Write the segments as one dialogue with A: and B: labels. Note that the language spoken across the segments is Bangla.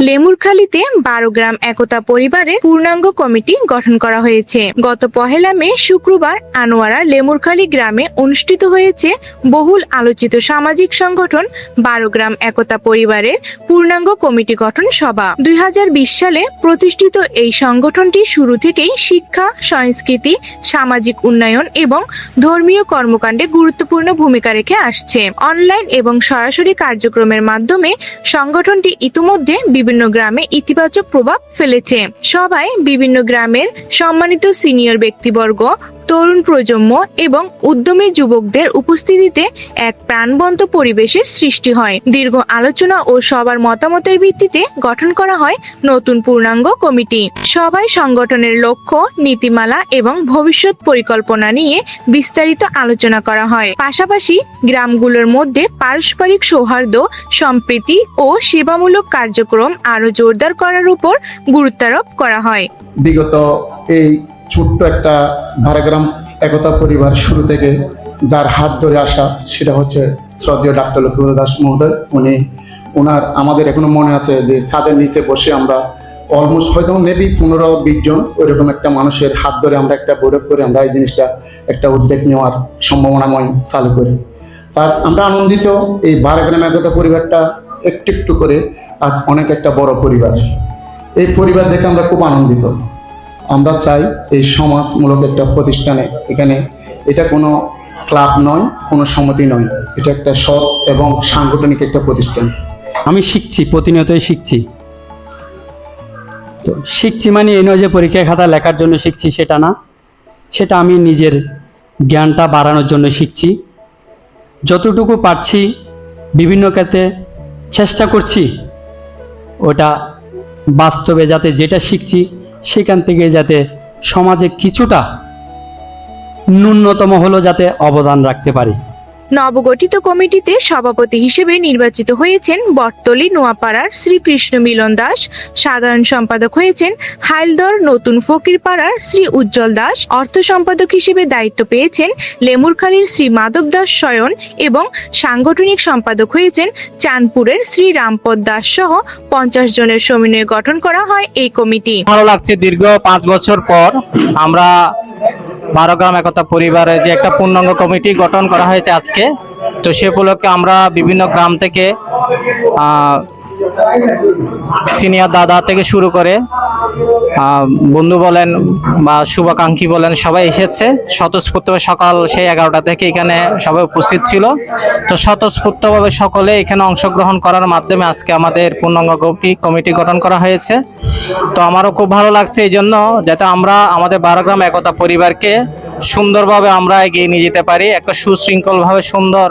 A: লেমুরখালীতে 12 গ্রাম একতা পরিবারের পূর্ণাঙ্গ কমিটি গঠন করা হয়েছে। গত 1 মে শুক্রবার আনোয়ারা লেমুরখালী গ্রামে অনুষ্ঠিত হয়েছে বহুল আলোচিত সামাজিক সংগঠন 12 গ্রাম একতা পরিবারের পূর্ণাঙ্গ কমিটি গঠন সভা। 2020 সালে প্রতিষ্ঠিত এই সংগঠনটি শুরু থেকেই শিক্ষা, সংস্কৃতি, সামাজিক উন্নয়ন এবং ধর্মীয় কর্মকাণ্ডে গুরুত্বপূর্ণ ভূমিকা রেখে আসছে। অনলাইন এবং সরাসরি কার্যক্রমের মাধ্যমে সংগঠনটি ইতিমধ্যে বিভিন্ন গ্রামে ইতিবাচক প্রভাব ফেলেছে। সবাই বিভিন্ন গ্রামের সম্মানিত সিনিয়র ব্যক্তিবর্গ, তরুণ প্রজন্ম এবং উদ্যমী যুবকদের উপস্থিতিতে এক প্রাণবন্ত পরিবেশের সৃষ্টি হয়। দীর্ঘ আলোচনা ও সবার মতামতের ভিত্তিতে গঠন করা হয় নতুন পূর্ণাঙ্গ কমিটি। সবাই সংগঠনের লক্ষ্য, নীতিমালা এবং ভবিষ্যৎ পরিকল্পনা নিয়ে বিস্তারিত আলোচনা করা হয়। পাশাপাশি গ্রামগুলোর মধ্যে পারস্পরিক সৌহার্দ্য, সম্প্রীতি ও সেবামূলক কার্যক্রম আরো জোরদার করার উপর গুরুত্বারোপ করা হয়।
B: বিগত এই ছোট্ট একটা 12 গ্রাম একতা পরিবার শুরু থেকে যার হাত ধরে আসা, সেটা হচ্ছে শ্রদ্ধেয় ডাক্তার লক্ষ্মীপদ দাস মহোদয়। ওনার আমাদের এখনো মনে আছে যে ছাদের নিচে বসে আমরা অলমোস্ট হয়তো মেবি 15-20 জন ওইরকম একটা মানুষের হাত ধরে আমরা একটা বৈঠক করে আমরা এই জিনিসটা একটা উদ্যোগ নেওয়ার সম্ভাবনাময় চালু করি। তার আমরা আনন্দিত এই 12 গ্রাম একতা পরিবারটা একটু একটু করে আজ অনেক একটা বড় পরিবার। এই পরিবার দেখে আমরা খুব আনন্দিত। আমরা চাই এই সমাজমূলক একটা প্রতিষ্ঠানে, এখানে এটা কোনো ক্লাব নয়, কোনো সমিতি নয়, এটা একটা সৎ এবং সাংগঠনিক একটা প্রতিষ্ঠান।
C: আমি শিখছি, প্রতিনিয়তই শিখছি। তো শিখছি মানে এই নয় যে পরীক্ষায় খাতা লেখার জন্য শিখছি, সেটা না। সেটা আমি নিজের জ্ঞানটা বাড়ানোর জন্য শিখছি। যতটুকু পারছি বিভিন্ন ক্ষেত্রে চেষ্টা করছি ওটা বাস্তবে যাতে যেটা শিখছি সেখান থেকে যাতে সমাজে কিছুটা ন্যূনতম হলো যাতে অবদান রাখতে পারি।
A: নবগঠিত কমিটিতে সভাপতি হিসেবে নির্বাচিত হয়েছেন বটতলী নোয়াপাড়ার শ্রীকৃষ্ণ মিলন দাস। সাধারণ সম্পাদক হয়েছেন হাইলদর নতুন ফকিরপাড়ার শ্রী উজ্জ্বল দাস। অর্থ সম্পাদক হিসেবে দায়িত্ব পেয়েছেন লেমুরখালীর শ্রী মাধব দাস শয়ন এবং সাংগঠনিক সম্পাদক হয়েছেন চাঁদপুরের শ্রী রামপদ দাস সহ 50 জনের সমন্বয়ে গঠন করা হয় এই কমিটি।
D: ভালো লাগছে, দীর্ঘ 5 বছর পর আমরা 12 গ্রাম একতা পরিবারের যে একটা পূর্ণাঙ্গ কমিটি গঠন করা হয়েছে আজকে। তো সে উপলক্ষে আমরা বিভিন্ন গ্রাম থেকে সিনিয়র দাদা থেকে শুরু করে বন্ধু বলেন বা শুভাকাঙ্ক্ষী বলেন সবাই এসেছে স্বতঃস্ফূর্তভাবে। সকাল সেই 11টা থেকে এখানে সবাই উপস্থিত ছিল। তো স্বতঃস্ফূর্তভাবে সকলে এখানে অংশগ্রহণ করার মাধ্যমে আজকে আমাদের পূর্ণাঙ্গ কমিটি গঠন করা হয়েছে। তো আমারও খুব ভালো লাগছে এই জন্য, যাতে আমরা আমাদের 12 গ্রাম একতা পরিবারকে সুন্দরভাবে আমরা এগিয়ে নিয়ে যেতে পারি, একটা সুশৃঙ্খলভাবে সুন্দর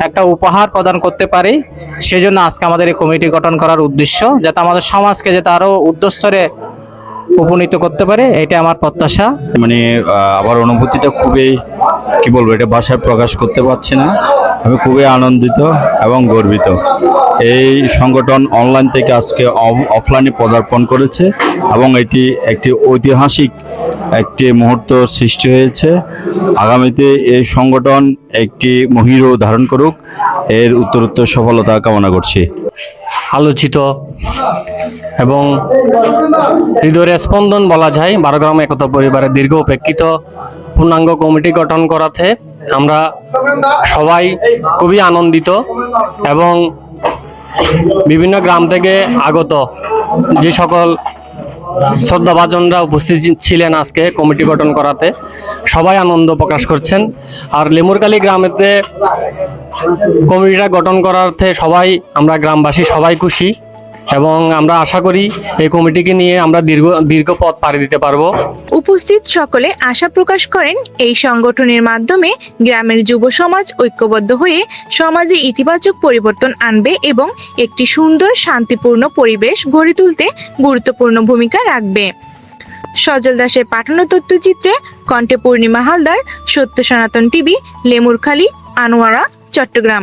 D: একটা উপহার প্রদান করতে পারি। সেজন্য আজকে আমাদের এই কমিটি গঠন করার উদ্দেশ্য, যাতে আমাদের সমাজকে যাতে আরো উচ্চস্তরে উপনীত করতে পারে, এটা আমার প্রত্যাশা।
E: মানে আমার অনুভূতিটা খুবই, কি বলবো, এটা ভাষায় প্রকাশ করতে পারছি না। আমি খুবই আনন্দিত এবং গর্বিত। এই সংগঠন অনলাইন থেকে আজকে অফলাইনে পদার্পণ করেছে এবং এটি একটি ঐতিহাসিক একটি মুহূর্ত সৃষ্টি হয়েছে। আগামীতে এই সংগঠন একটি মহিরও ধারণ করুক, এর উত্তরোত্তর সফলতা কামনা করছি।
C: আলোচিত এবং হৃদয়ের স্পন্দন বলা যায় 12 গ্রাম একতা পরিবারের দীর্ঘ উপেক্ষিত পূর্ণাঙ্গ কমিটি গঠন করাতে আমরা সবাই খুবই আনন্দিত। এবং বিভিন্ন গ্রাম থেকে আগত যে সকল শ্রদ্ধাভাজনরা উপস্থিত ছিলেন আজকে কমিটি গঠন করাতে, সবাই আনন্দ প্রকাশ করছেন। আর লেমুরখালী গ্রামেতে কমিটিটা গঠন করাতে সবাই, আমরা গ্রামবাসী সবাই খুশি এবং আমরা আশা করি এই কমিটিকে নিয়ে আমরা দীর্ঘ পথ পাড়ি দিতে পারবো।
A: উপস্থিত সকলে আশা প্রকাশ করেন এই সংগঠনের মাধ্যমে গ্রামের যুব সমাজ ঐক্যবদ্ধ হয়ে সমাজে ইতিবাচক পরিবর্তন আনবে এবং একটি সুন্দর শান্তিপূর্ণ পরিবেশ গড়ে তুলতে গুরুত্বপূর্ণ ভূমিকা রাখবে। সজল দাসের পাঠানো তথ্যচিত্রে কণ্ঠে পূর্ণিমা হালদার, সত্য সনাতন টিভি, লেমুরখালী, আনোয়ারা, চট্টগ্রাম।